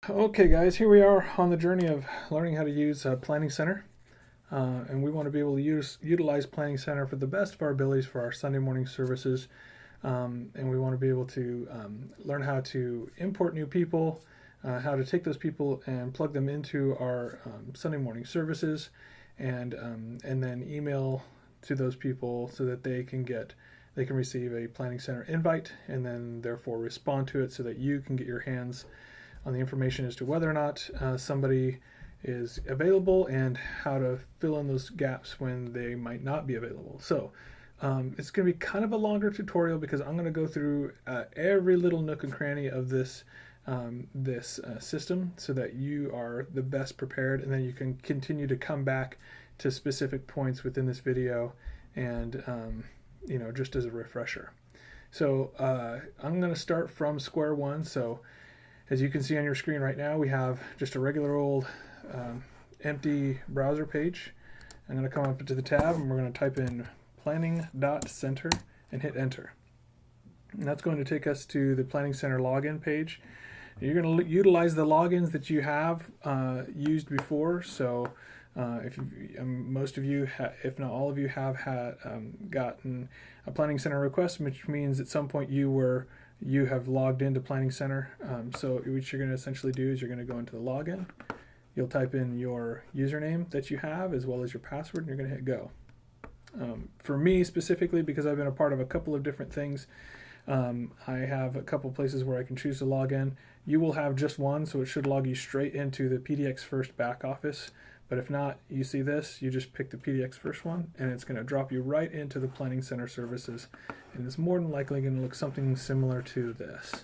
Okay, guys, here we are on the journey of learning how to use Planning Center. And we want to be able to utilize Planning Center for the best of our abilities for our Sunday morning services. And we want to be able to learn how to import new people, how to take those people and plug them into our Sunday morning services, and then email to those people so that they can receive a Planning Center invite and then therefore respond to it so that you can get your hands on the information as to whether or not somebody is available and how to fill in those gaps when they might not be available. So it's going to be kind of a longer tutorial because I'm going to go through every little nook and cranny of this system so that you are the best prepared, and then you can continue to come back to specific points within this video and just as a refresher. So I'm going to start from square one. So as you can see on your screen right now, we have just a regular old empty browser page. I'm going to come up to the tab and we're going to type in planning.center and hit enter. And that's going to take us to the Planning Center login page. You're going to utilize the logins that you have used before. So if most of you, if not all of you, have gotten a Planning Center request, which means at some point you have logged into Planning Center. So what you're going to essentially do is you're going to go into the login. You'll type in your username that you have as well as your password, and you're going to hit go. For me specifically, because I've been a part of a couple of different things, I have a couple places where I can choose to log in. You will have just one, so it should log you straight into the PDX First back office. But if not, you see this, you just pick the PDX First one, and it's going to drop you right into the Planning Center services. And it's more than likely going to look something similar to this.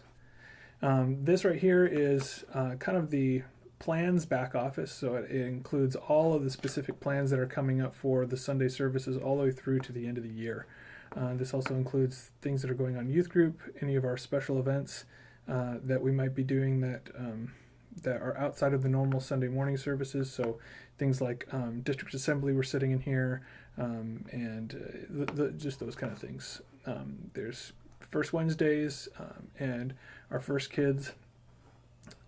This right here is kind of the plans back office, so it includes all of the specific plans that are coming up for the Sunday services all the way through to the end of the year. This also includes things that are going on youth group, any of our special events that we might be doing that are outside of the normal Sunday morning services. So things like district assembly, we're sitting in here, and just those kind of things. There's First Wednesdays and our First Kids.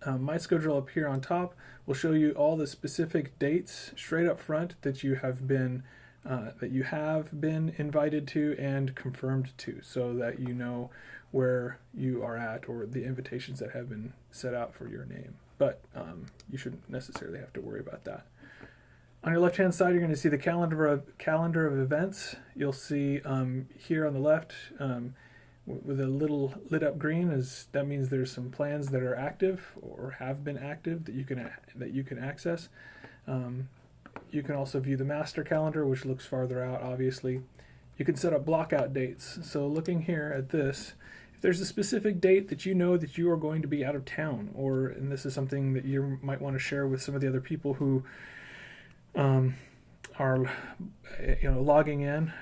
My schedule up here on top will show you all the specific dates straight up front that you have been invited to and confirmed to, so that you know where you are at, or the invitations that have been set out for your name. But you shouldn't necessarily have to worry about that. On your left hand side, you're going to see the calendar of events. You'll see here on the left with a little lit up green, that means there's some plans that are active or have been active that you can access. You can also view the master calendar, which looks farther out, obviously. You can set up blockout dates. So looking here at this, if there's a specific date that you know that you are going to be out of town, and this is something that you might want to share with some of the other people who are logging in,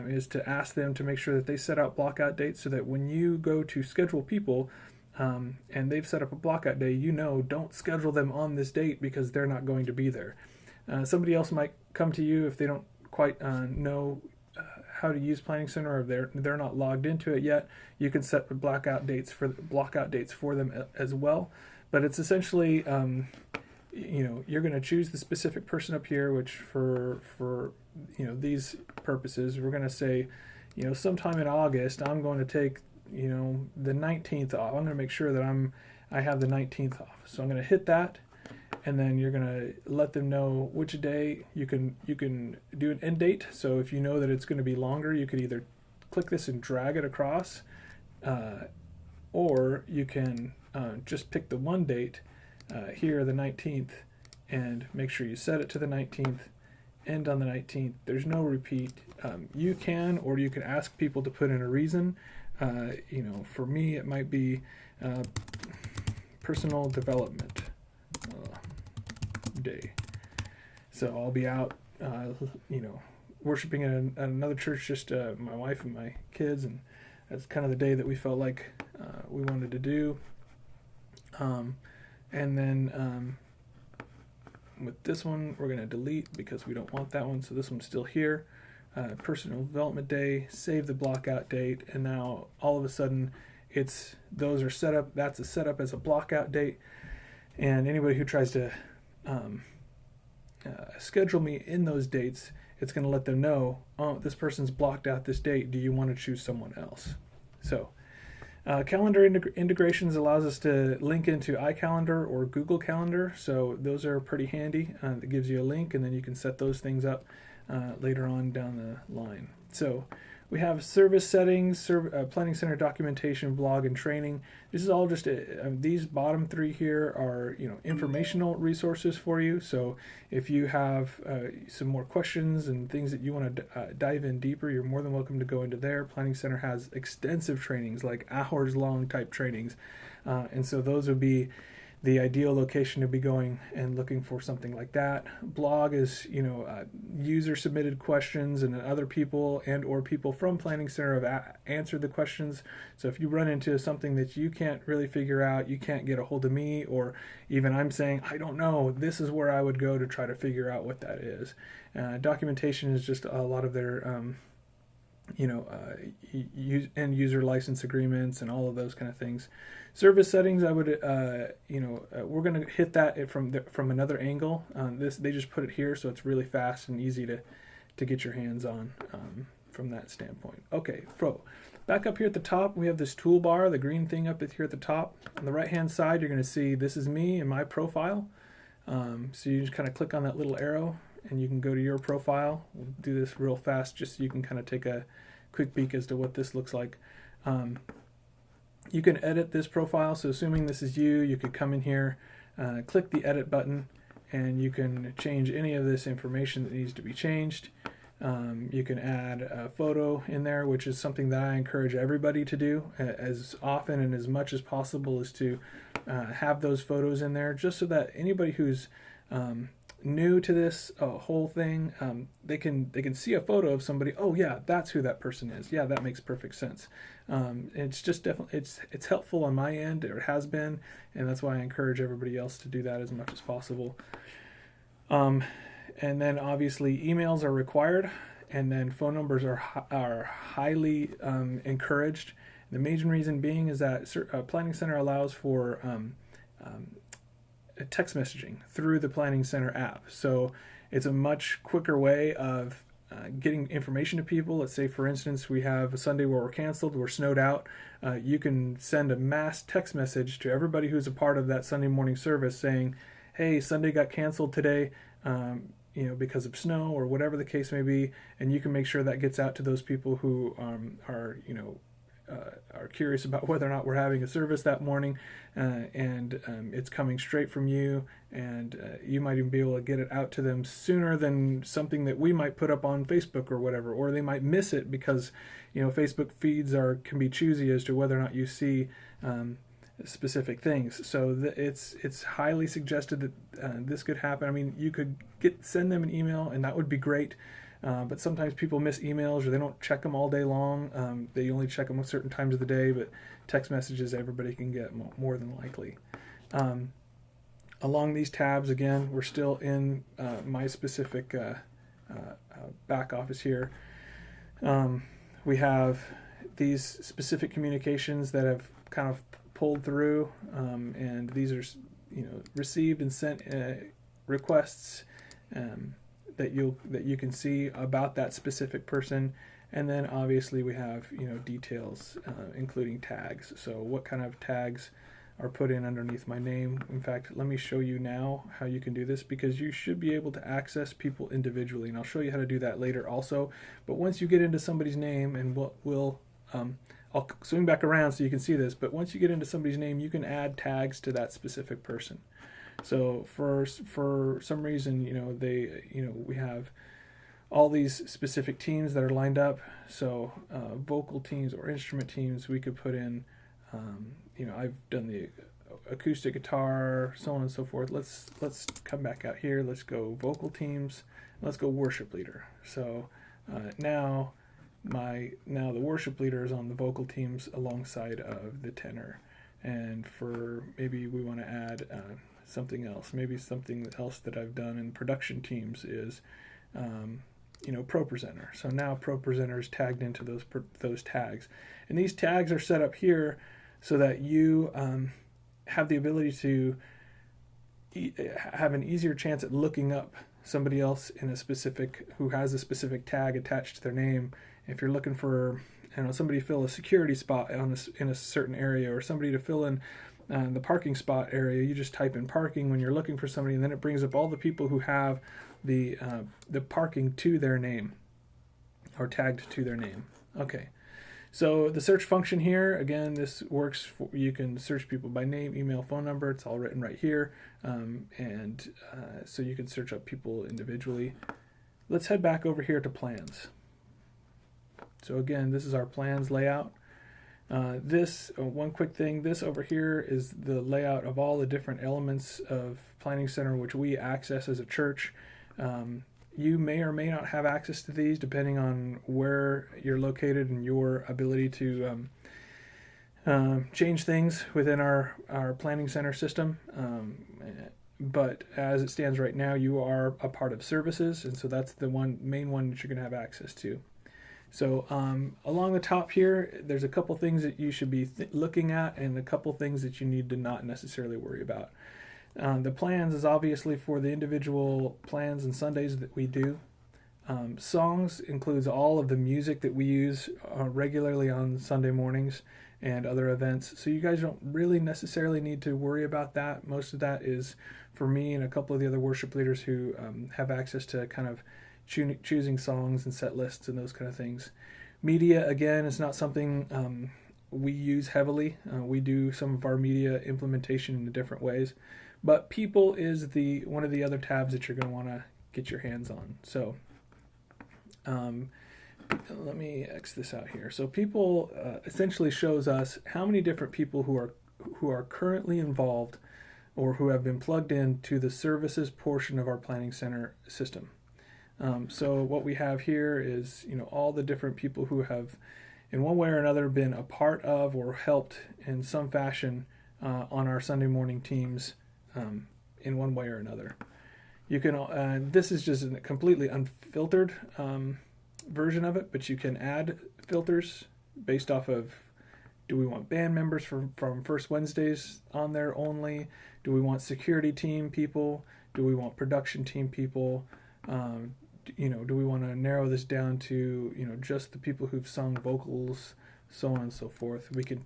is to ask them to make sure that they set out blockout dates so that when you go to schedule people and they've set up a blockout day, don't schedule them on this date because they're not going to be there. Somebody else might come to you if they don't quite know how to use Planning Center, or they're not logged into it yet. You can set blockout dates for them as well. But it's essentially you're going to choose the specific person up here, which for these purposes we're going to say sometime in August I'm going to take the 19th off. I'm going to make sure that I have the 19th off. So I'm going to hit that. And then you're going to let them know which day you can do an end date. So if you know that it's going to be longer, you could either click this and drag it across, or you can just pick the one date here, the 19th, and make sure you set it to the 19th, end on the 19th. There's no repeat. You can ask people to put in a reason. For me, it might be personal development day. So I'll be out, worshiping at another church, just my wife and my kids, and that's kind of the day that we felt like we wanted to do. And then with this one, we're going to delete because we don't want that one, so this one's still here. Personal development day, save the blockout date, and now all of a sudden those are set up. That's a setup as a blockout date. And anybody who tries to schedule me in those dates, it's going to let them know, oh, this person's blocked out this date. Do you want to choose someone else? So calendar integrations allows us to link into iCalendar or Google Calendar. So those are pretty handy. It gives you a link, and then you can set those things up later on down the line. So we have service settings, Planning Center documentation, blog, and training. This is all just these bottom three here are informational resources for you. So if you have some more questions and things that you want to dive in deeper, you're more than welcome to go into there. Planning Center has extensive trainings, like hours-long type trainings, and so those would be the ideal location to be going and looking for something like that. Blog is, user submitted questions, and other people and or people from Planning Center have answered the questions. So if you run into something that you can't really figure out, you can't get a hold of me, or even I'm saying, I don't know, this is where I would go to try to figure out what that is. Documentation is just a lot of their end user license agreements and all of those kind of things. Service settings, I would, we're going to hit that from another angle. They just put it here, so it's really fast and easy to get your hands on from that standpoint. Okay, back up here at the top, we have this toolbar, the green thing up here at the top. On the right-hand side, you're going to see this is me and my profile. So you just kind of click on that little arrow, and you can go to your profile. We'll do this real fast just so you can kind of take a quick peek as to what this looks like. You can edit this profile, so assuming this is you, you could come in here, click the edit button, and you can change any of this information that needs to be changed. You can add a photo in there, which is something that I encourage everybody to do as often and as much as possible, is to have those photos in there, just so that anybody who's new to this whole thing, they can see a photo of somebody. Oh yeah, that's who that person is. Yeah, that makes perfect sense. It's just definitely it's helpful on my end, or it has been, and that's why I encourage everybody else to do that as much as possible. And then obviously emails are required, and then phone numbers are highly encouraged. The main reason being is that Planning Center allows for text messaging through the Planning Center app. So it's a much quicker way of getting information to people. Let's say, for instance, we have a Sunday where we're canceled, we're snowed out. You can send a mass text message to everybody who's a part of that Sunday morning service saying, hey, Sunday got canceled today, because of snow or whatever the case may be, and you can make sure that gets out to those people who are curious about whether or not we're having a service that morning, and it's coming straight from you, and you might even be able to get it out to them sooner than something that we might put up on Facebook or whatever, or they might miss it because Facebook feeds can be choosy as to whether or not you see specific things. So it's highly suggested that this could happen. I mean, you could send them an email, and that would be great. But sometimes people miss emails, or they don't check them all day long. They only check them at certain times of the day, but text messages everybody can get more than likely. Along these tabs, again, we're still in my specific back office here. We have these specific communications that have kind of pulled through, and these are received and sent requests that you can see about that specific person. And then obviously we have details, including tags. So what kind of tags are put in underneath my name. In fact, let me show you now how you can do this, because you should be able to access people individually, and I'll show you how to do that later also. But once you get into somebody's name, and I'll swing back around so you can see this, but once you get into somebody's name, you can add tags to that specific person. So for some reason, we have all these specific teams that are lined up. So vocal teams or instrument teams, we could put in, I've done the acoustic guitar, so on and so forth. Let's come back out here. Let's go vocal teams. Let's go worship leader. So now the worship leader is on the vocal teams alongside of the tenor. And for maybe we want to add something else. Maybe something else that I've done in production teams is, Pro Presenter. So now Pro Presenter is tagged into those tags. And these tags are set up here so that you have the ability to have an easier chance at looking up somebody else in a specific who has a specific tag attached to their name. If you're looking for, somebody to fill a security spot in a certain area, or somebody to fill in the parking spot area, you just type in parking when you're looking for somebody, and then it brings up all the people who have the parking to their name, or tagged to their name. Okay. So the search function here, again, this works you can search people by name, email, phone number. It's all written right here. So you can search up people individually. Let's head back over here to plans. So again, this is our plans layout. One quick thing, this over here is the layout of all the different elements of Planning Center which we access as a church. You may or may not have access to these depending on where you're located and your ability to change things within our Planning Center system. But as it stands right now, you are a part of services, and so that's the main one that you're going to have access to. So along the top here, there's a couple things that you should be looking at, and a couple things that you need to not necessarily worry about. The plans is obviously for the individual plans and Sundays that we do. Songs includes all of the music that we use regularly on Sunday mornings and other events. So you guys don't really necessarily need to worry about that. Most of that is for me and a couple of the other worship leaders who have access to kind of choosing songs and set lists and those kind of things. Media, again, is not something we use heavily. We do some of our media implementation in different ways. But people is one of the other tabs that you're going to want to get your hands on. So let me X this out here. So people essentially shows us how many different people who are currently involved or who have been plugged into the services portion of our Planning Center system. So what we have here is all the different people who have in one way or another been a part of or helped in some fashion on our Sunday morning teams. In one way or another. You can. This is just a completely unfiltered version of it, but you can add filters based off of: do we want band members from First Wednesdays on there only? Do we want security team people? Do we want production team people? Do we want to narrow this down to just the people who've sung vocals, so on and so forth? We can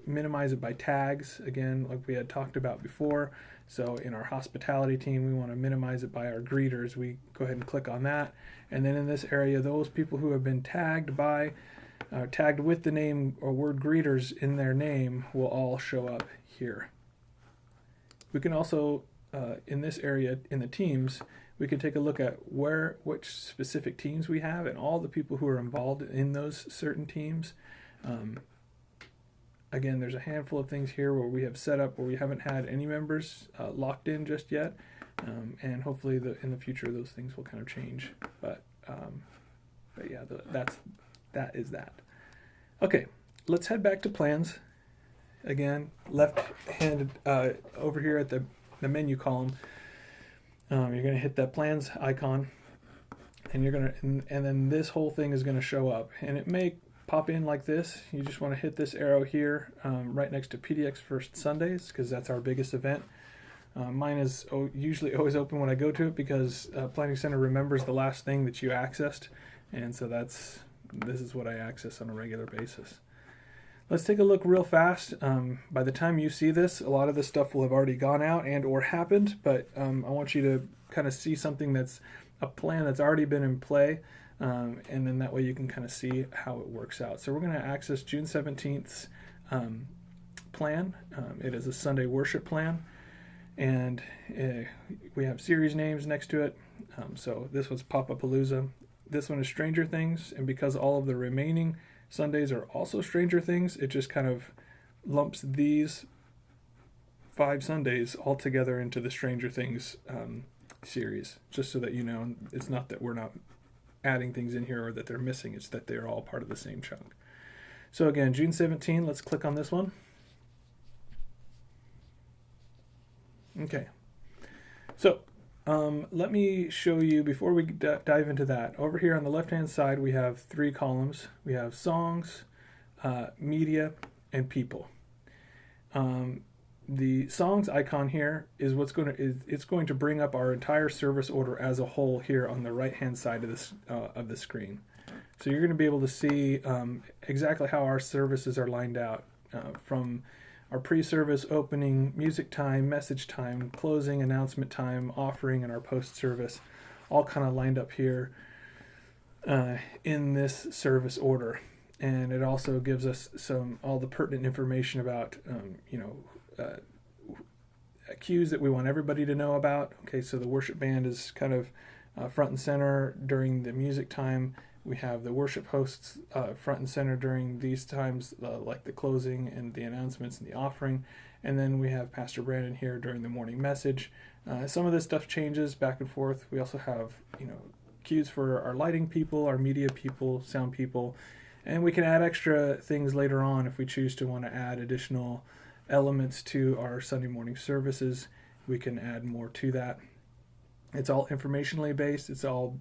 minimize it by tags, again, like we had talked about before. So in our hospitality team, we want to minimize it by our greeters. We go ahead and click on that. And then in this area, those people who have been tagged with the name or word greeters in their name will all show up here. We can also, in this area, in the teams, we can take a look at which specific teams we have and all the people who are involved in those certain teams. Again, there's a handful of things here where we have set up where we haven't had any members locked in just yet, and hopefully in the future those things will kind of change. But yeah, that is that. Okay, let's head back to plans. Again, left-handed over here at the menu column. You're going to hit that plans icon, and and then this whole thing is going to show up, and it may pop in like this. You just want to hit this arrow here right next to PDX First Sundays, because that's our biggest event. Mine is usually always open when I go to it, because Planning Center remembers the last thing that you accessed, and so this is what I access on a regular basis. Let's take a look real fast. By the time you see this, a lot of this stuff will have already gone out and or happened, but I want you to kind of see something that's a plan that's already been in play. And then that way you can kind of see how it works out. So we're going to access June 17th's plan. It is a Sunday worship plan, and we have series names next to it. So this one's Pop-A-Palooza. This one is Stranger Things, and because all of the remaining Sundays are also Stranger Things, it just kind of lumps these 5 Sundays all together into the Stranger Things series, just so that you know it's not that we're not adding things in here or that they're missing, it's that they're all part of the same chunk. So again, June 17, let's click on this one. Okay, so let me show you, before we dive into that, over here on the left hand side we have 3 columns. We have songs, media, and people. the songs icon here is it's going to bring up our entire service order as a whole here on the right hand side of the screen. So you're going to be able to see exactly how our services are lined out from our pre-service, opening, music time, message time, closing, announcement time, offering, and our post-service, all kind of lined up here in this service order. And it also gives us all the pertinent information about cues that we want everybody to know about. Okay, so the worship band is kind of front and center during the music time. We have the worship hosts front and center during these times, like the closing and the announcements and the offering. And then we have Pastor Brandon here during the morning message. Some of this stuff changes back and forth. We also have, cues for our lighting people, our media people, sound people, and we can add extra things later on if we choose to want to add additional elements to our Sunday morning services. We can add more to that. It's all informationally based. It's all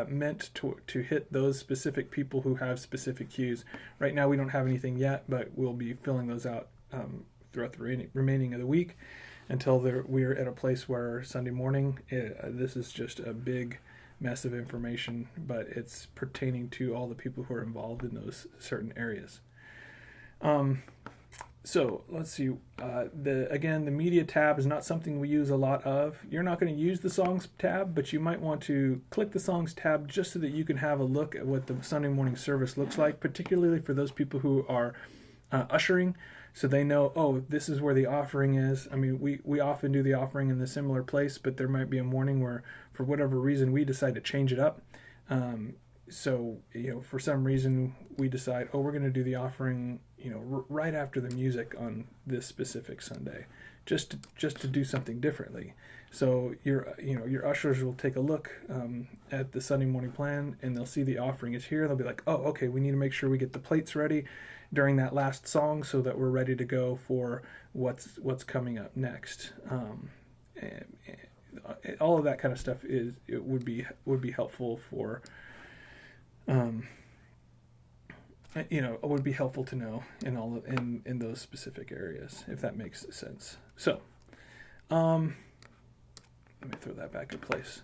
meant to hit those specific people who have specific cues. Right now we don't have anything yet, but we'll be filling those out throughout the remaining of the week until we're at a place where Sunday morning, this is just a big mess of information, but it's pertaining to all the people who are involved in those certain areas. So let's see. The media tab is not something we use a lot of. You're not going to use the songs tab, but you might want to click the songs tab just so that you can have a look at what the Sunday morning service looks like, particularly for those people who are ushering, so they know, oh, this is where the offering is. I mean, we often do the offering in the similar place, but there might be a morning where, for whatever reason, we decide to change it up. So, for some reason we decide, oh, we're going to do the offering, right after the music on this specific Sunday, just to do something differently. So your ushers will take a look at the Sunday morning plan, and they'll see the offering is here. They'll be like, oh, okay, we need to make sure we get the plates ready during that last song so that we're ready to go for what's coming up next. And all of that kind of stuff would be helpful for. It would be helpful to know in those specific areas, if that makes sense. So, let me throw that back in place.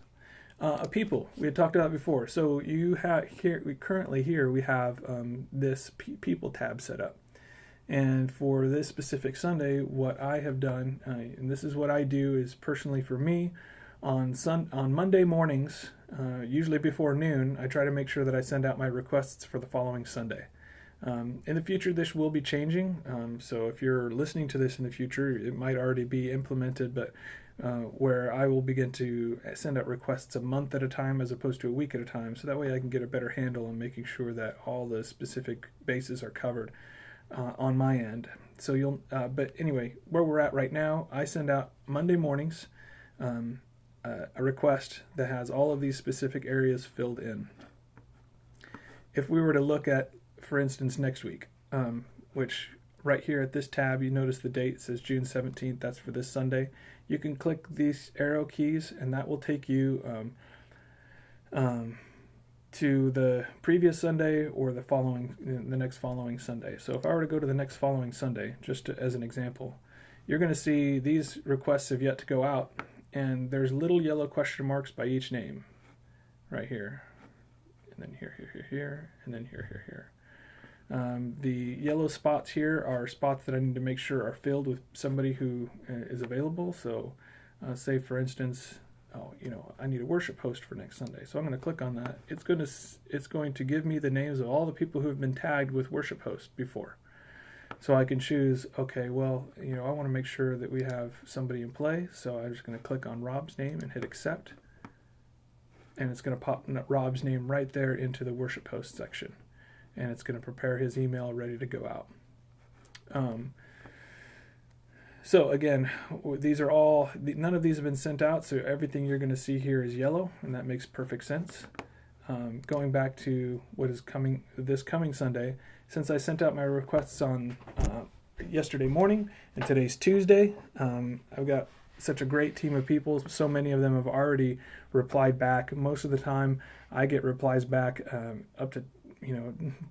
People we had talked about before. So you have here. We have this people tab set up, and for this specific Sunday, what I have done, and this is what I do, is personally for me, on Monday mornings, usually before noon, I try to make sure that I send out my requests for the following Sunday. In the future, this will be changing. So if you're listening to this in the future, it might already be implemented, but where I will begin to send out requests a month at a time as opposed to a week at a time. So that way I can get a better handle on making sure that all the specific bases are covered on my end. So but anyway, where we're at right now, I send out Monday mornings a request that has all of these specific areas filled in. If we were to look at, for instance, next week, which right here at this tab, you notice the date says June 17th. That's for this Sunday. You can click these arrow keys, and that will take you to the previous Sunday or the next following Sunday. So if I were to go to the next following Sunday, as an example, you're going to see these requests have yet to go out, and there's little yellow question marks by each name, right here, and then here, and then here. The yellow spots here are spots that I need to make sure are filled with somebody who is available. So say, for instance, I need a worship host for next Sunday. So I'm going to click on that. It's going to give me the names of all the people who have been tagged with worship host before. So I can choose, okay, well, I want to make sure that we have somebody in play. So I'm just going to click on Rob's name and hit accept. And it's going to pop Rob's name right there into the worship host section. And it's going to prepare his email ready to go out. So again, none of these have been sent out, so everything you're going to see here is yellow, and that makes perfect sense. Going back to what is coming this coming Sunday, since I sent out my requests on yesterday morning, and today's Tuesday, I've got such a great team of people. So many of them have already replied back. Most of the time, I get replies back up to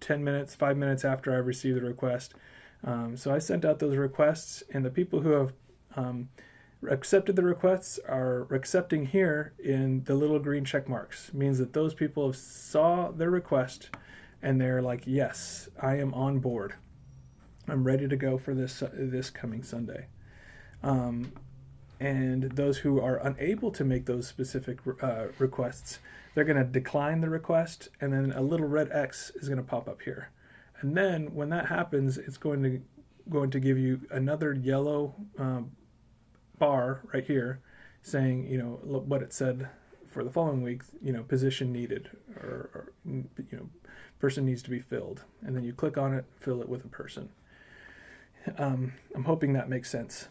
10 minutes, 5 minutes after I've received the request. So I sent out those requests, and the people who have accepted the requests are accepting here in the little green check marks. It means that those people have saw their request and they're like, yes, I am on board. I'm ready to go for this coming Sunday. And those who are unable to make those specific requests, they're going to decline the request, and then a little red X is going to pop up here. And then when that happens, it's going to give you another yellow bar right here saying, what it said for the following week, position needed, or person needs to be filled. And then you click on it, fill it with a person. I'm hoping that makes sense.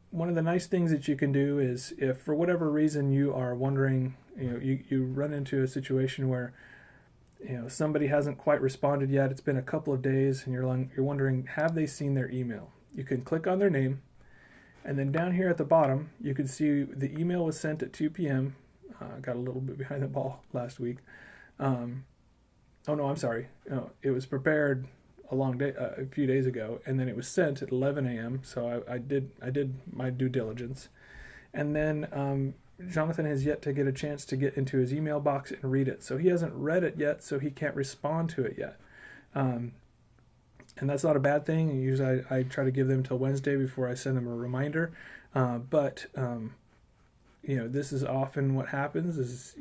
One of the nice things that you can do is, if for whatever reason you are wondering, you run into a situation where somebody hasn't quite responded yet, it's been a couple of days, and you're wondering, have they seen their email? You can click on their name, and then down here at the bottom you can see the email was sent at 2 p.m. Got a little bit behind the ball last week. It was prepared a few days ago, and then it was sent at 11 a.m. So I did my due diligence, and then Jonathan has yet to get a chance to get into his email box and read it. So he hasn't read it yet, so he can't respond to it yet. And that's not a bad thing. Usually I try to give them till Wednesday before I send them a reminder. But this is often what happens is,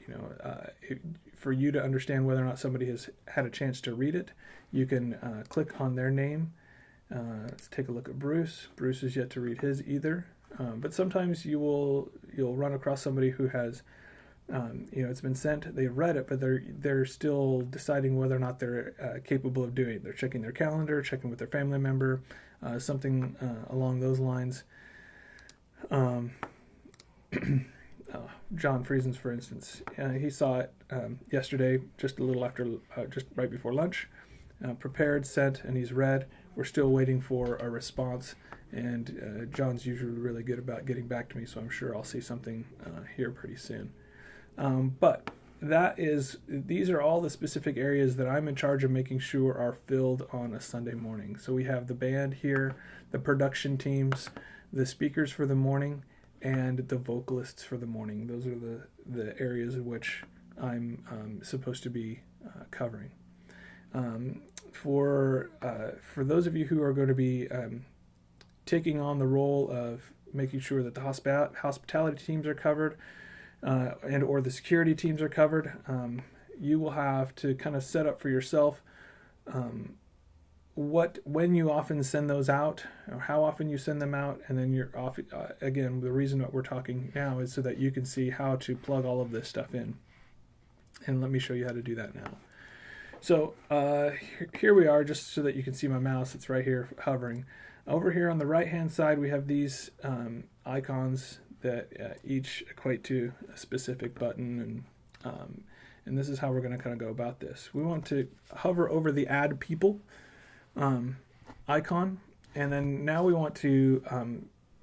for you to understand whether or not somebody has had a chance to read it, you can click on their name. Let's take a look at Bruce. Bruce is yet to read his either. But sometimes you'll run across somebody who has, it's been sent, they've read it, but they're still deciding whether or not they're capable of doing it. They're checking their calendar, checking with their family member, something along those lines. John Friesens, for instance, he saw it yesterday, just a little after, just right before lunch. Prepared, sent, and he's read. We're still waiting for a response, and John's usually really good about getting back to me, so I'm sure I'll see something here pretty soon. But these are all the specific areas that I'm in charge of making sure are filled on a Sunday morning. So we have the band here, the production teams, the speakers for the morning, and the vocalists for the morning. Those are the areas in which I'm supposed to be covering. For those of you who are going to be taking on the role of making sure that the hospitality teams are covered and or the security teams are covered, you will have to kind of set up for yourself when you often send those out, or how often you send them out, and then you're off. Again, the reason that we're talking now is so that you can see how to plug all of this stuff in. And let me show you how to do that now. So here we are, just so that you can see my mouse. It's right here hovering. Over here on the right hand side, we have these icons that each equate to a specific button, and this is how we're going to kind of go about this. We want to hover over the Add People icon, and then now we want to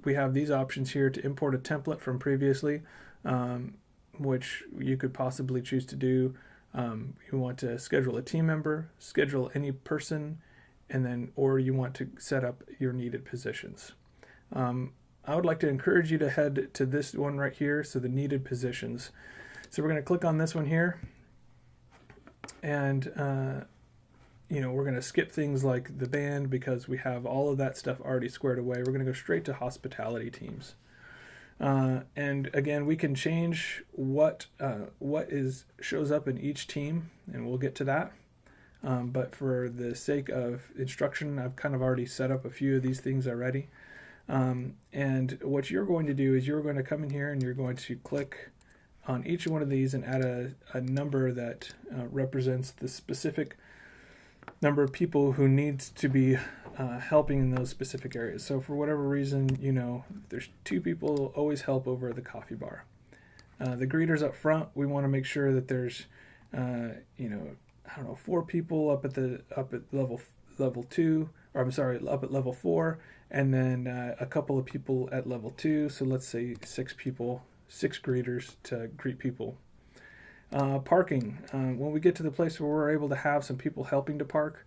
we have these options here to import a template from previously, which you could possibly choose to do. You want to schedule a team member, schedule any person, and then, or you want to set up your needed positions. I would like to encourage you to head to this one right here, so the needed positions. So we're going to click on this one here, and we're going to skip things like the band because we have all of that stuff already squared away. We're going to go straight to hospitality teams. And again, we can change what shows up in each team, and we'll get to that. But for the sake of instruction, I've kind of already set up a few of these things already. And what you're going to do is you're going to come in here and you're going to click on each one of these and add a number that represents the specific number of people who needs to be helping in those specific areas. So for whatever reason, there's 2 people always help over at the coffee bar. The greeters up front, we want to make sure that there's 4 people up at level 2, or I'm sorry, up at level 4, and then a couple of people at level 2. So let's say 6 people, 6 greeters to greet people. Parking. When we get to the place where we're able to have some people helping to park,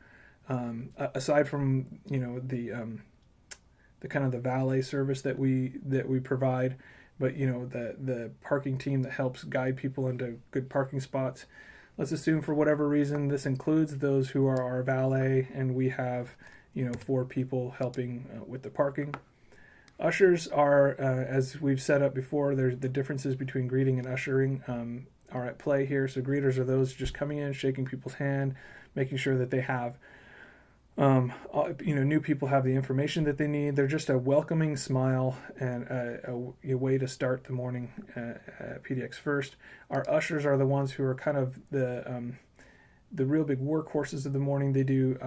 aside from the kind of the valet service that we provide, but the parking team that helps guide people into good parking spots. Let's assume for whatever reason this includes those who are our valet, and we have 4 people helping with the parking. Ushers are, as we've set up before, there's the differences between greeting and ushering are at play here. So greeters are those just coming in, shaking people's hand, making sure that they have new people have the information that they need. They're just a welcoming smile and a way to start the morning at PDX First. Our ushers are the ones who are kind of the real big workhorses of the morning. They do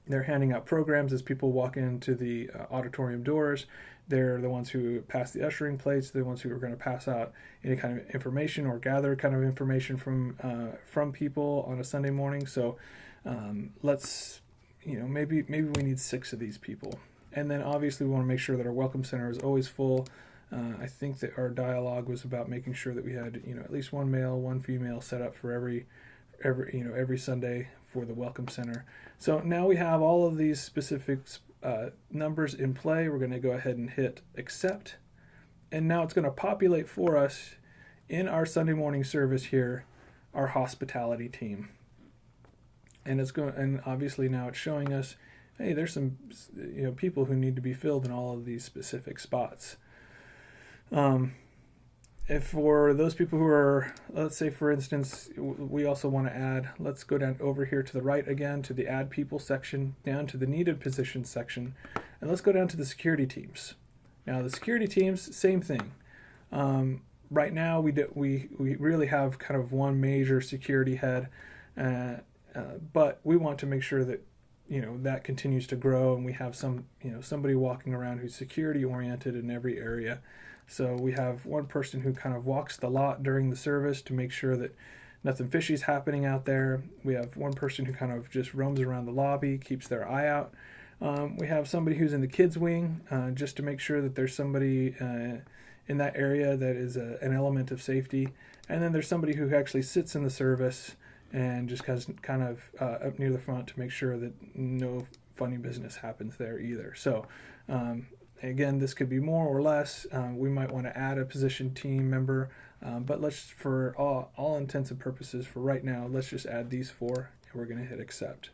they're handing out programs as people walk into the auditorium doors. They're the ones who pass the ushering plates. They're the ones who are going to pass out any kind of information or gather kind of information from people on a Sunday morning. So let's maybe we need 6 of these people, and then obviously we want to make sure that our welcome center is always full. I think that our dialogue was about making sure that we had at least 1 male, 1 female set up for every Sunday for the welcome center. So now we have all of these specific numbers in play. We're going to go ahead and hit accept, and now it's going to populate for us in our Sunday morning service here our hospitality team. And obviously now it's showing us, hey, there's some people who need to be filled in all of these specific spots. If for those people who are, let's say for instance, we also want to add, let's go down over here to the right again to the add people section, down to the needed positions section, and let's go down to the security teams. Now the security teams, same thing. Right now we really have kind of one major security head, but we want to make sure that that continues to grow, and we have somebody walking around who's security oriented in every area. So we have one person who kind of walks the lot during the service to make sure that nothing fishy is happening out there. We have one person who kind of just roams around the lobby, keeps their eye out. We have somebody who's in the kids wing just to make sure that there's somebody in that area that is an element of safety. And then there's somebody who actually sits in the service and just kind of up near the front to make sure that no funny business happens there either. So again, this could be more or less. We might want to add a position team member, but let's, for all intents and purposes for right now, let's just add these 4, and we're going to hit accept.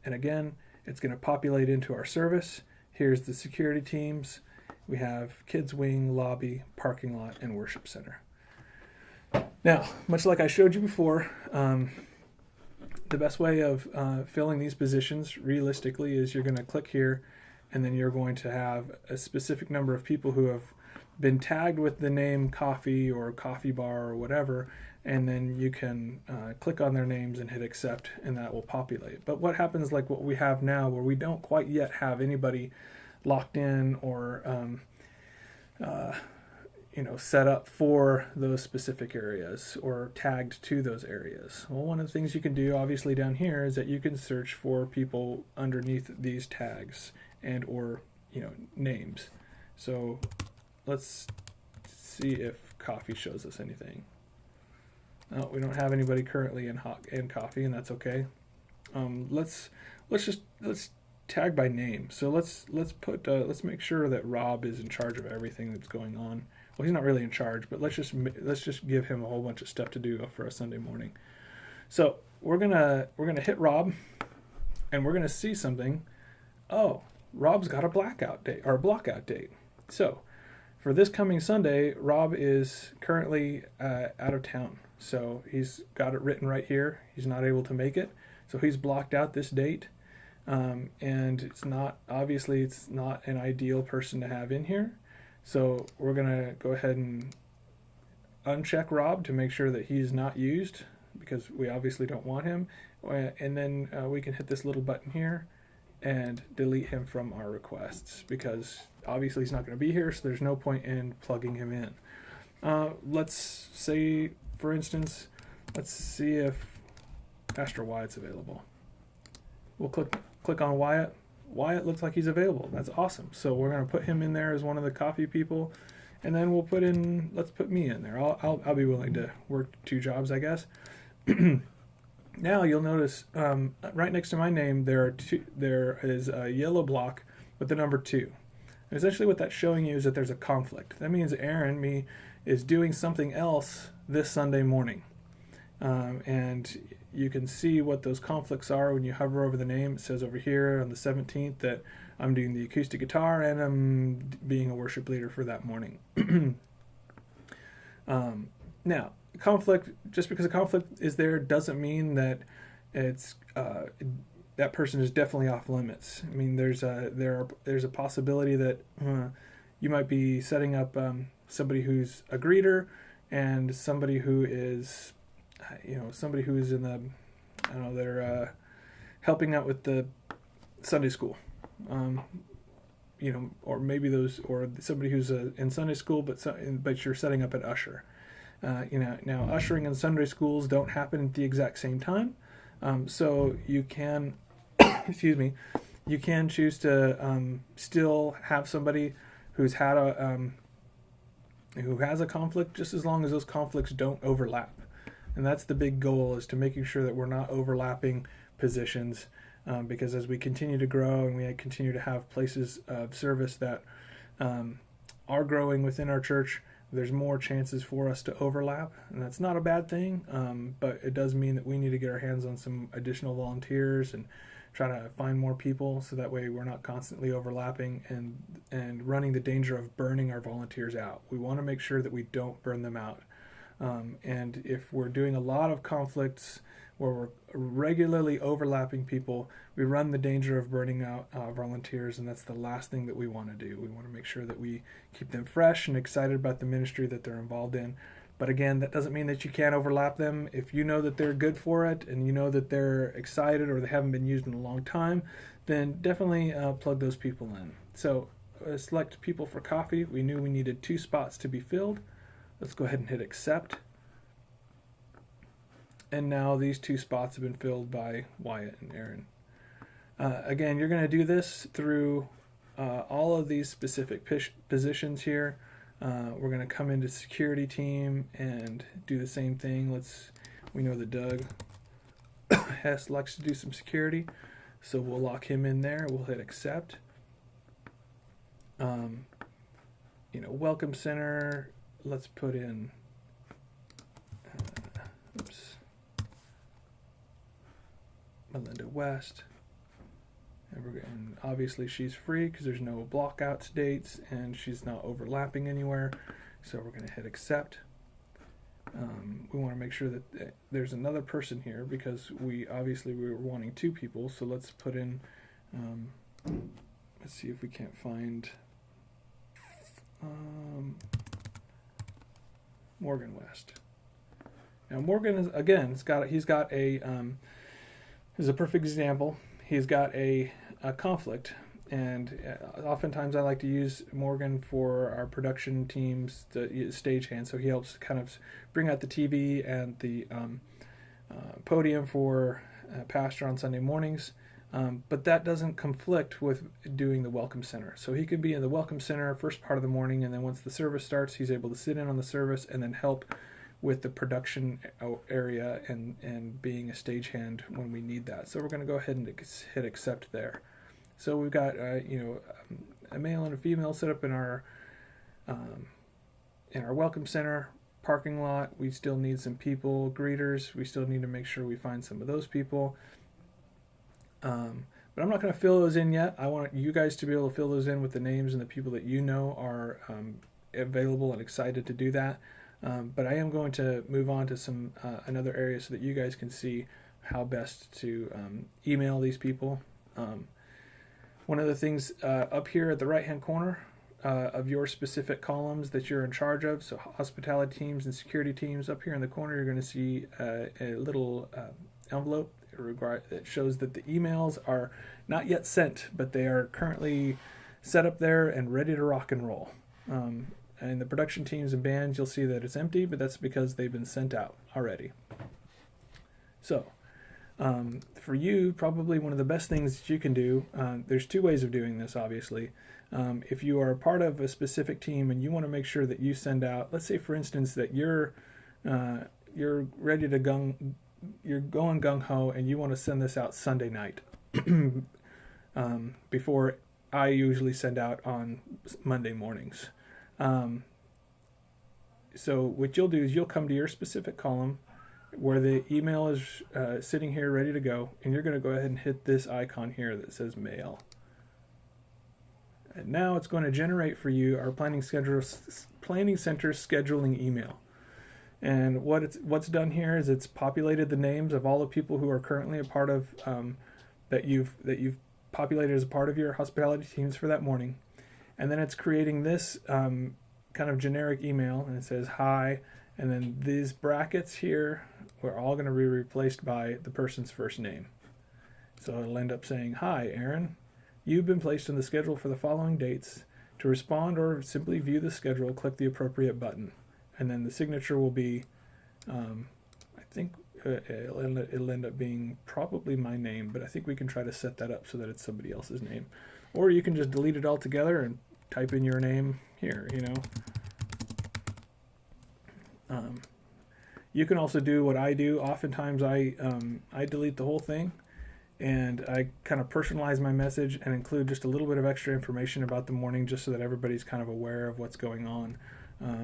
And again, it's going to populate into our service. Here's the security teams. We have kids wing, lobby, parking lot, and worship center. Now, much like I showed you before, the best way of filling these positions realistically is you're going to click here, and then you're going to have a specific number of people who have been tagged with the name coffee or coffee bar or whatever, and then you can click on their names and hit accept, and that will populate. But what happens, like what we have now, where we don't quite yet have anybody locked in or set up for those specific areas or tagged to those areas? Well, one of the things you can do obviously down here is that you can search for people underneath these tags and or names. So let's see if coffee shows us anything. No, we don't have anybody currently in coffee, and that's okay. Let's tag by name. So let's make sure that Rob is in charge of everything that's going on. Well, he's not really in charge, but let's just give him a whole bunch of stuff to do for a Sunday morning. So we're gonna hit Rob, and we're gonna see something. Oh, Rob's got a blackout date or a blockout date. So for this coming Sunday, Rob is currently out of town. So he's got it written right here. He's not able to make it. So he's blocked out this date. And it's not an ideal person to have in here. So we're going to go ahead and uncheck Rob to make sure that he's not used, because we obviously don't want him. And then we can hit this little button here and delete him from our requests, because obviously he's not going to be here, so there's no point in plugging him in. Let's say, for instance, let's see if Pastor Wyatt's available. We'll click on Wyatt. Wyatt looks like he's available. That's awesome. So we're going to put him in there as one of the coffee people, and then let's put me in there. I'll be willing to work 2 jobs, I guess. Now you'll notice right next to my name there is a yellow block with the number 2. And essentially what that's showing you is that there's a conflict. That means Aaron, me, is doing something else this Sunday morning. And you can see what those conflicts are when you hover over the name. It says over here on the 17th that I'm doing the acoustic guitar and I'm being a worship leader for that morning. Now, conflict, just because a conflict is there doesn't mean that it's that person is definitely off limits. I mean, there's a possibility that you might be setting up somebody who's a greeter and somebody who is, somebody who's in the, I don't know, they're helping out with the Sunday school. Or maybe or somebody who's in Sunday school, but you're setting up an usher. Now ushering in Sunday schools don't happen at the exact same time, so you can, excuse me, you can choose to still have somebody who's had who has a conflict, just as long as those conflicts don't overlap. And that's the big goal, is to making sure that we're not overlapping positions, because as we continue to grow and we continue to have places of service that are growing within our church, there's more chances for us to overlap, and that's not a bad thing, but it does mean that we need to get our hands on some additional volunteers and try to find more people, so that way we're not constantly overlapping and running the danger of burning our volunteers out. We want to make sure that we don't burn them out. And if we're doing a lot of conflicts where we're regularly overlapping people, we run the danger of burning out volunteers, and that's the last thing that we want to do. We want to make sure that we keep them fresh and excited about the ministry that they're involved in. But again, that doesn't mean that you can't overlap them. If you know that they're good for it and you know that they're excited or they haven't been used in a long time, then definitely plug those people in. So select people for coffee. We knew we needed 2 spots to be filled. Let's go ahead and hit accept. And now these 2 spots have been filled by Wyatt and Aaron. Again, you're going to do this through all of these specific positions here. We're going to come into security team and do the same thing. We know that Doug Hess likes to do some security, so we'll lock him in there. We'll hit accept. Welcome center. Let's put in. Melinda West. And obviously she's free because there's no blockouts dates and she's not overlapping anywhere. So we're going to hit accept. We want to make sure that there's another person here because we were wanting 2 people. So let's put in, let's see if we can't find Morgan West. Now Morgan is, again, he's got a, this is a perfect example. He's got a conflict, and oftentimes I like to use Morgan for our production teams, the stagehand, so he helps kind of bring out the TV and the podium for Pastor on Sunday mornings, but that doesn't conflict with doing the Welcome Center. So he could be in the Welcome Center first part of the morning, and then once the service starts, he's able to sit in on the service and then help with the production area and being a stagehand when we need that. So we're going to go ahead and hit accept there. So we've got a male and a female set up in our welcome center parking lot. We still need some people, greeters. We still need to make sure we find some of those people. But I'm not going to fill those in yet. I want you guys to be able to fill those in with the names and the people that you know are available and excited to do that. But I am going to move on to some another area so that you guys can see how best to email these people. One of the things up here at the right-hand corner of your specific columns that you're in charge of, so hospitality teams and security teams, up here in the corner you're going to see a little envelope that shows that the emails are not yet sent, but they are currently set up there and ready to rock and roll. And the production teams and bands, you'll see that it's empty, but that's because they've been sent out already. So, for you, probably one of the best things that you can do, there's 2 ways of doing this, obviously. If you are part of a specific team and you want to make sure that you send out, let's say, for instance, that you're ready to you're going gung-ho and you want to send this out Sunday night before I usually send out on Monday mornings. So what you'll do is you'll come to your specific column where the email is sitting here ready to go, and you're going to go ahead and hit this icon here that says mail. And now it's going to generate for you our Planning Center scheduling email. And what's done here is it's populated the names of all the people who are currently a part of that you've populated as a part of your hospitality teams for that morning. And then it's creating this kind of generic email, and it says hi, and then these brackets here are all going to be replaced by the person's first name. So it'll end up saying, hi, Aaron. You've been placed on the schedule for the following dates. To respond or simply view the schedule, click the appropriate button. And then the signature will be, I think it'll end up being probably my name, but I think we can try to set that up so that it's somebody else's name. Or you can just delete it altogether and type in your name here, you know. You can also do what I do. Oftentimes I delete the whole thing, and I kind of personalize my message and include just a little bit of extra information about the morning, just so that everybody's kind of aware of what's going on.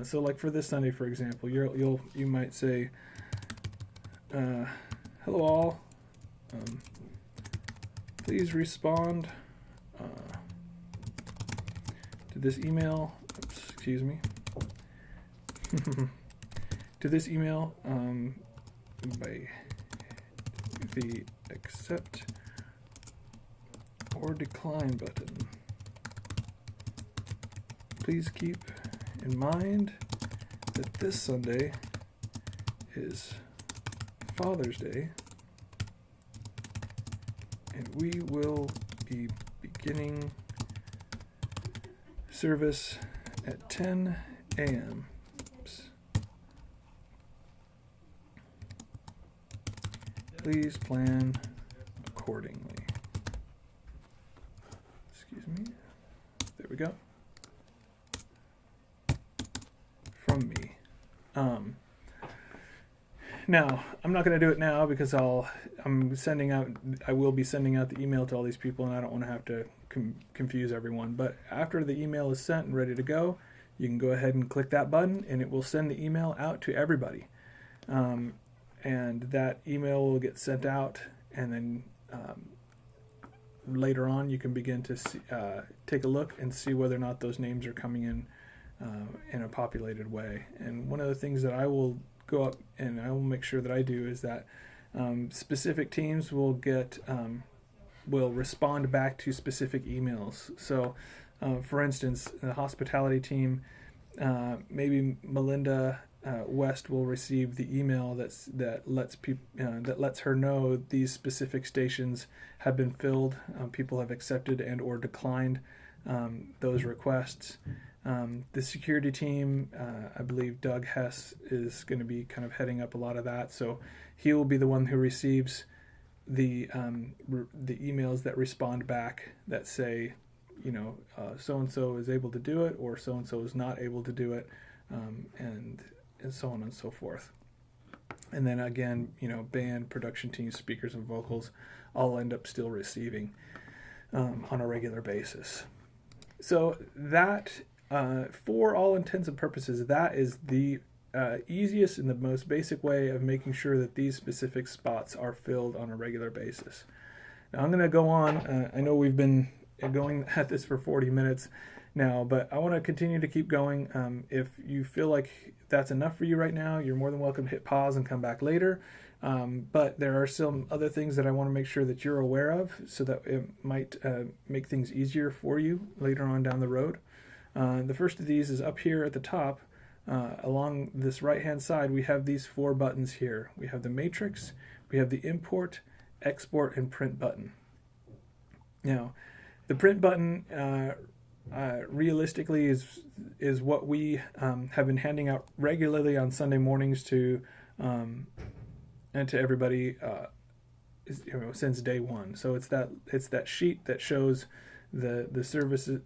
So like for this Sunday, for example, you might say, hello all, please respond to this email, excuse me, to this email by the accept or decline button. Please keep in mind that this Sunday is Father's Day, and we will be beginning service at 10 a.m. Please plan accordingly. Excuse me. There we go. From me. Now, I'm not going to do it now because I will be sending out the email to all these people, and I don't want to have to confuse everyone. But after the email is sent and ready to go, you can go ahead and click that button, and it will send the email out to everybody. And that email will get sent out, and then later on you can begin to see, take a look and see whether or not those names are coming in a populated way. And one of the things that I will go up and I will make sure that I do is that specific teams will respond back to specific emails. So for instance, the hospitality team, maybe Melinda West will receive the email that lets her know these specific stations have been filled. People have accepted and or declined those requests. The security team, I believe Doug Hess is going to be kind of heading up a lot of that, so he will be the one who receives the emails that respond back that say, you know, so and so is able to do it, or so and so is not able to do it, and so on and so forth. And then again, you know, band, production teams, speakers, and vocals all end up still receiving on a regular basis. So that, for all intents and purposes, that is the easiest and the most basic way of making sure that these specific spots are filled on a regular basis. Now I'm going to go on. I know we've been going at this for 40 minutes now, but I want to continue to keep going. If you feel like that's enough for you right now, you're more than welcome to hit pause and come back later. But there are some other things that I want to make sure that you're aware of, so that it might make things easier for you later on down the road. The first of these is up here at the top. Along this right-hand side, we have these 4 buttons here. We have the matrix, we have the import, export, and print button. Now, the print button realistically is what we have been handing out regularly on Sunday mornings to and to everybody since day one. So it's that sheet that shows the services,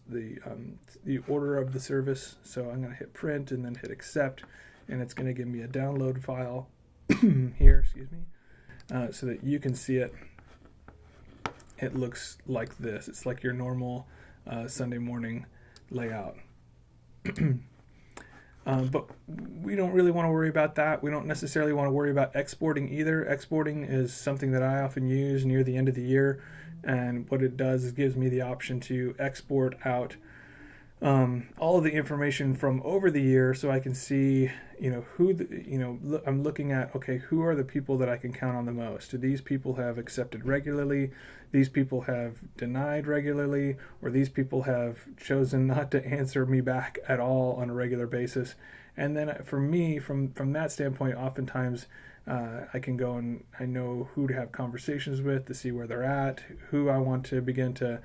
the order of the service. So I'm going to hit print and then hit accept, and it's going to give me a download file here, excuse me, so that you can see it. It looks like this. It's like your normal Sunday morning layout. But we don't really want to worry about that. We don't necessarily want to worry about exporting either. Exporting is something that I often use near the end of the year, and what it does is gives me the option to export out all of the information from over the year, so I can see, I'm looking at, okay, who are the people that I can count on the most? Do these people have accepted regularly? These people have denied regularly? Or these people have chosen not to answer me back at all on a regular basis? And then for me, from that standpoint, oftentimes I can go and I know who to have conversations with to see where they're at, who I want to begin to,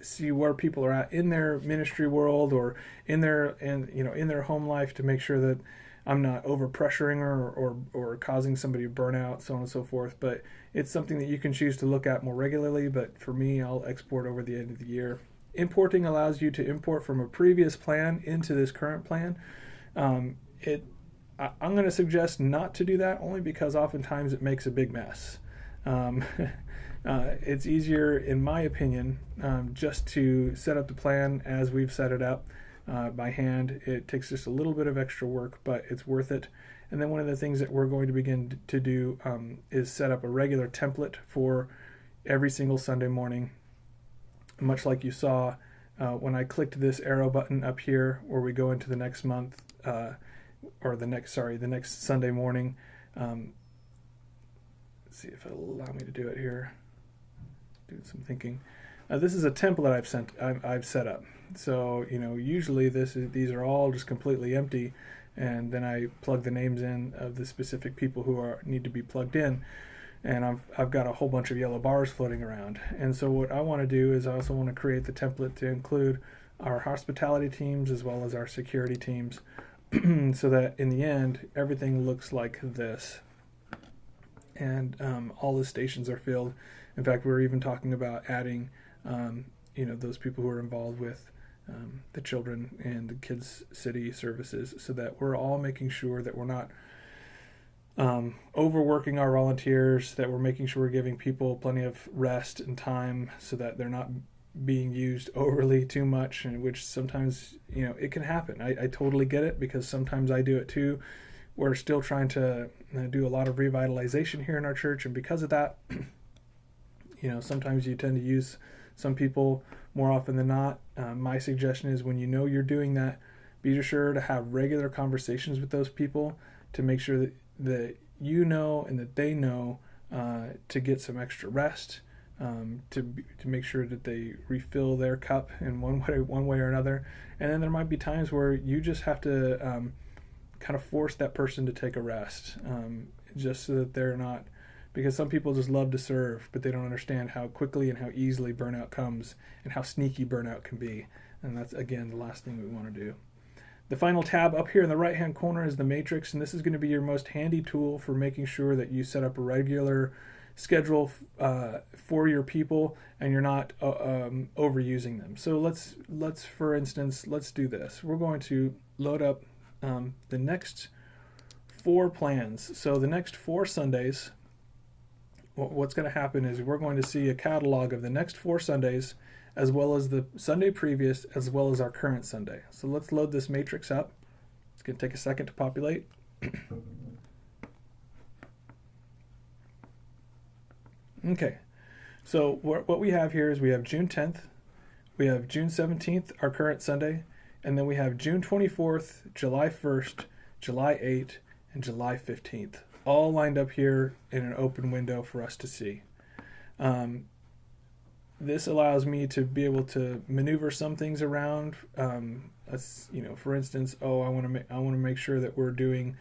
see where people are at in their ministry world or in their home life, to make sure that I'm not over pressuring or causing somebody to burn out, so on and so forth. But it's something that you can choose to look at more regularly. But for me, I'll export over the end of the year. Importing allows you to import from a previous plan into this current plan. I'm going to suggest not to do that, only because oftentimes it makes a big mess. It's easier, in my opinion, just to set up the plan as we've set it up by hand. It takes just a little bit of extra work, but it's worth it. And then one of the things that we're going to begin to do is set up a regular template for every single Sunday morning, much like you saw when I clicked this arrow button up here, where we go into the next month, or the next Sunday morning. Let's see if it'll allow me to do it here. Do some thinking. This is a template I've set up. So usually these are all just completely empty, and then I plug the names in of the specific people who need to be plugged in, and I've got a whole bunch of yellow bars floating around. And so what I want to do is I also want to create the template to include our hospitality teams as well as our security teams, so that in the end everything looks like this, and all the stations are filled. In fact, we're even talking about adding, those people who are involved with the children and the kids' city services, so that we're all making sure that we're not overworking our volunteers, that we're making sure we're giving people plenty of rest and time, so that they're not being used overly too much, and which sometimes, it can happen. I totally get it, because sometimes I do it too. We're still trying to do a lot of revitalization here in our church, and because of that, sometimes you tend to use some people more often than not. My suggestion is, when you're doing that, be sure to have regular conversations with those people to make sure that and that they know to get some extra rest, to make sure that they refill their cup in one way or another. And then there might be times where you just have to kind of force that person to take a rest, just so that they're not, because some people just love to serve, but they don't understand how quickly and how easily burnout comes, and how sneaky burnout can be. And that's, again, the last thing we want to do. The final tab up here in the right hand corner is the matrix, and this is going to be your most handy tool for making sure that you set up a regular schedule for your people, and you're not overusing them. So let's for instance, let's do this. We're going to load up the next 4 plans. So the next 4 Sundays, what's going to happen is we're going to see a catalog of the next 4 Sundays, as well as the Sunday previous, as well as our current Sunday. So let's load this matrix up. It's going to take a second to populate. Okay, so what we have here is we have June 10th, we have June 17th, our current Sunday, and then we have June 24th, July 1st, July 8th, and July 15th, all lined up here in an open window for us to see. This allows me to be able to maneuver some things around. For instance, I want to make sure that we're doing.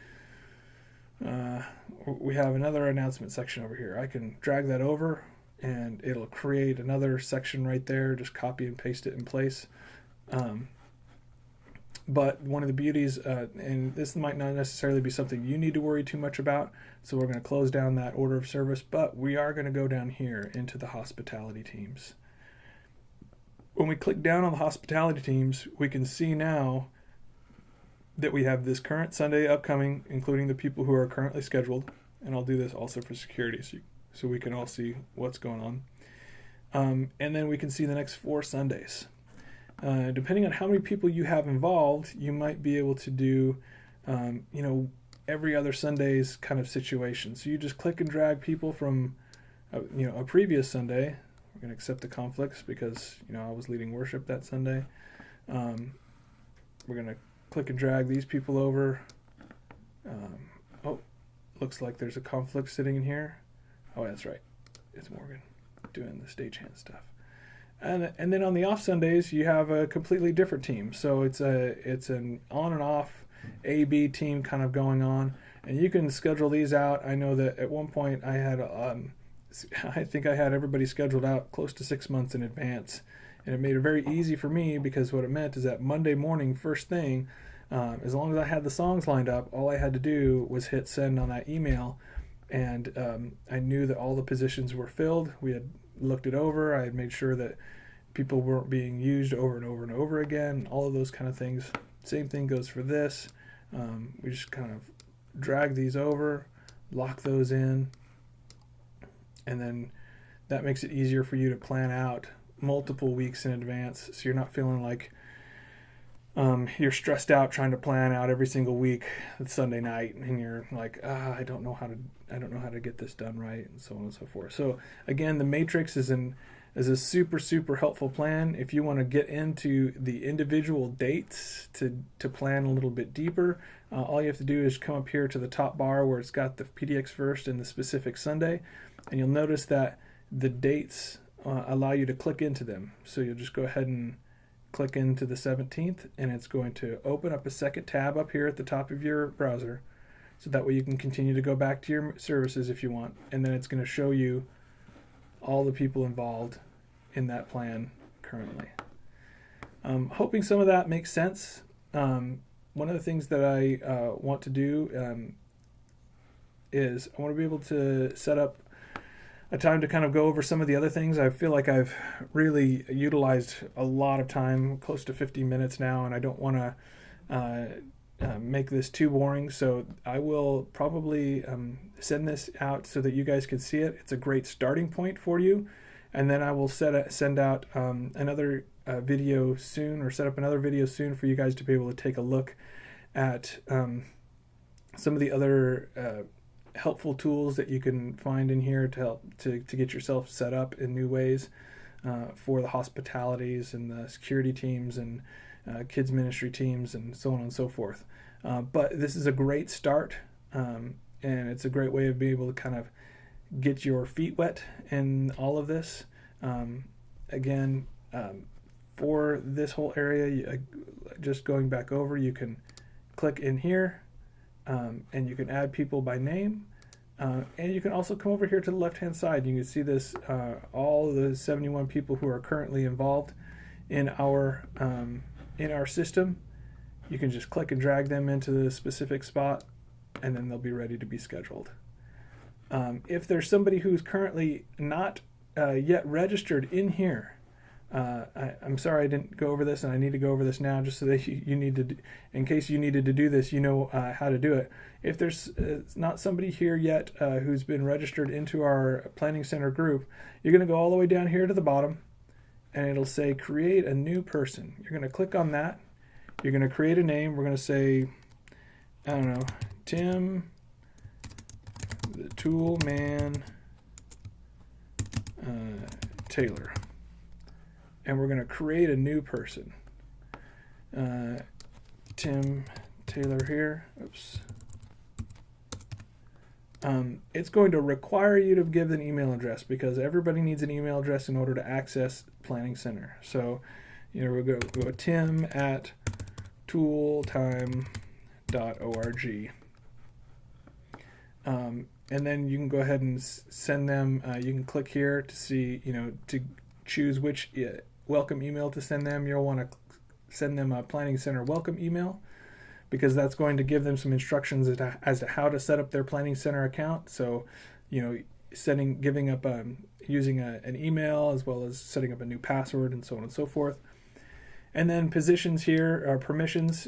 We have another announcement section over here. I can drag that over, and it'll create another section right there. Just copy and paste it in place. But one of the beauties, and this might not necessarily be something you need to worry too much about, so we're going to close down that order of service, but we are going to go down here into the hospitality teams. When we click down on the hospitality teams, we can see now that we have this current Sunday upcoming, including the people who are currently scheduled. And I'll do this also for security so we can all see what's going on. And then we can see the next 4 Sundays. Depending on how many people you have involved, you might be able to do, every other Sunday's kind of situation. So you just click and drag people from, a previous Sunday. We're going to accept the conflicts because, I was leading worship that Sunday. We're going to click and drag these people over. Looks like there's a conflict sitting in here. Oh, that's right. It's Morgan doing the stagehand stuff. And then on the off Sundays, you have a completely different team. So it's an on and off A-B team kind of going on. And you can schedule these out. I know that at one point I had, I think I had everybody scheduled out close to 6 months in advance. And it made it very easy for me because what it meant is that Monday morning, first thing, as long as I had the songs lined up, all I had to do was hit send on that email. And I knew that all the positions were filled. We had looked it over. I had made sure that people weren't being used over and over and over again, all of those kind of things. Same thing goes for this. We just kind of drag these over, lock those in, and then that makes it easier for you to plan out multiple weeks in advance, so you're not feeling like you're stressed out trying to plan out every single week. It's Sunday night and you're like, I don't know how to get this done right, and so on and so forth. So again, the matrix is a super helpful plan if you want to get into the individual dates to plan a little bit deeper. All you have to do is come up here to the top bar where it's got the PDX first and the specific Sunday, and you'll notice that the dates allow you to click into them. So you'll just go ahead and click into the 17th, and it's going to open up a second tab up here at the top of your browser, so that way you can continue to go back to your services if you want, and then it's going to show you all the people involved in that plan currently. Hoping some of that makes sense. One of the things that I want to do is I want to be able to set up a time to kind of go over some of the other things. I feel like I've really utilized a lot of time, close to 50 minutes now, and I don't want to make this too boring. So I will probably send this out so that you guys can see it. It's a great starting point for you. And then I will send out another video soon, or set up another video soon for you guys to be able to take a look at some of the other helpful tools that you can find in here to help to get yourself set up in new ways for the hospitalities and the security teams and kids ministry teams and so on and so forth. But this is a great start, and it's a great way of being able to kind of get your feet wet in all of this. Again, for this whole area, just going back over, you can click in here, and you can add people by name, and you can also come over here to the left hand side. You can see this, all the 71 people who are currently involved in our system. You can just click and drag them into the specific spot, and then they'll be ready to be scheduled. If there's somebody who's currently not yet registered in here, I'm sorry I didn't go over this, and I need to go over this now just so that you need to, in case you needed to do this, you know how to do it. If there's not somebody here yet who's been registered into our Planning Center group, you're going to go all the way down here to the bottom, and it'll say create a new person. You're going to click on that. You're going to create a name. We're going to say, I don't know, Tim the Tool Man Taylor, and we're going to create a new person. Tim Taylor here. Oops. It's going to require you to give an email address because everybody needs an email address in order to access Planning Center. So, we'll go Tim at tooltime.org. And then you can go ahead and send them, you can click here to see, to choose which welcome email to send them. You'll want to send them a Planning Center welcome email, because that's going to give them some instructions as to how to set up their Planning Center account. So, giving up, using an email, as well as setting up a new password and so on and so forth. And then positions here are permissions.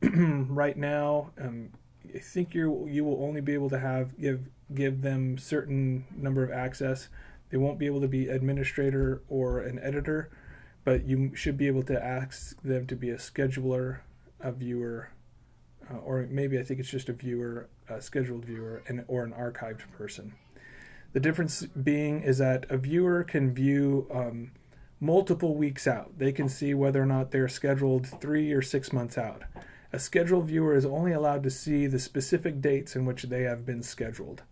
right now, I think you will only be able to give them certain number of access. They won't be able to be administrator or an editor, but you should be able to ask them to be a scheduler, a viewer, or maybe I think it's just a viewer, a scheduled viewer, or an archived person. The difference being is that a viewer can view multiple weeks out. They can see whether or not they're scheduled 3 or 6 months out. A scheduled viewer is only allowed to see the specific dates in which they have been scheduled.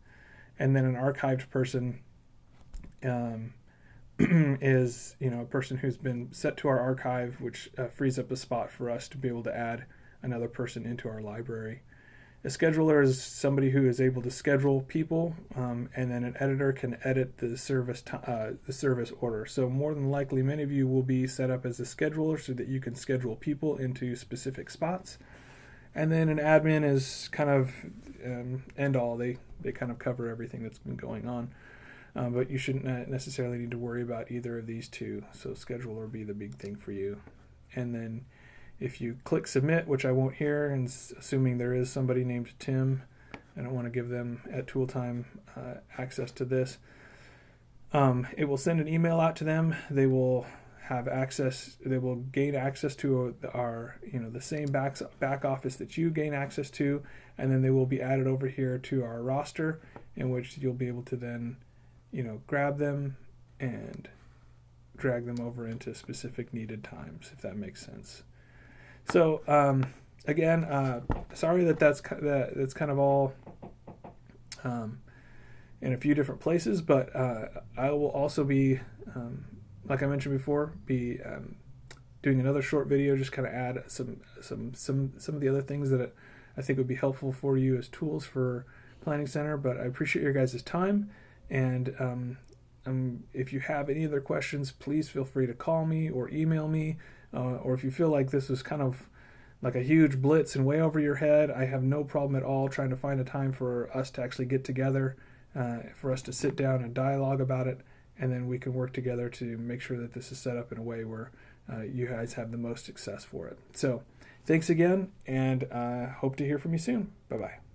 And then an archived person is, a person who's been set to our archive, which frees up a spot for us to be able to add another person into our library. A scheduler is somebody who is able to schedule people, and then an editor can edit the service order. So more than likely, many of you will be set up as a scheduler so that you can schedule people into specific spots. And then an admin is kind of end all. They kind of cover everything that's been going on. But you shouldn't necessarily need to worry about either of these two. So scheduler will be the big thing for you. And then if you click submit, which I won't hear, and assuming there is somebody named Tim, I don't want to give them at Tool Time access to this. It will send an email out to them. They will have access. They will gain access to our, the same back office that you gain access to, and then they will be added over here to our roster, in which you'll be able to then, grab them and drag them over into specific needed times, if that makes sense. So again, sorry that's kind of all in a few different places, but I will also be, like I mentioned before, be doing another short video, just kind of add some of the other things that I think would be helpful for you as tools for Planning Center. But I appreciate your guys' time, and if you have any other questions, please feel free to call me or email me. Or if you feel like this was kind of like a huge blitz and way over your head, I have no problem at all trying to find a time for us to actually get together, for us to sit down and dialogue about it, and then we can work together to make sure that this is set up in a way where you guys have the most success for it. So thanks again, and hope to hear from you soon. Bye-bye.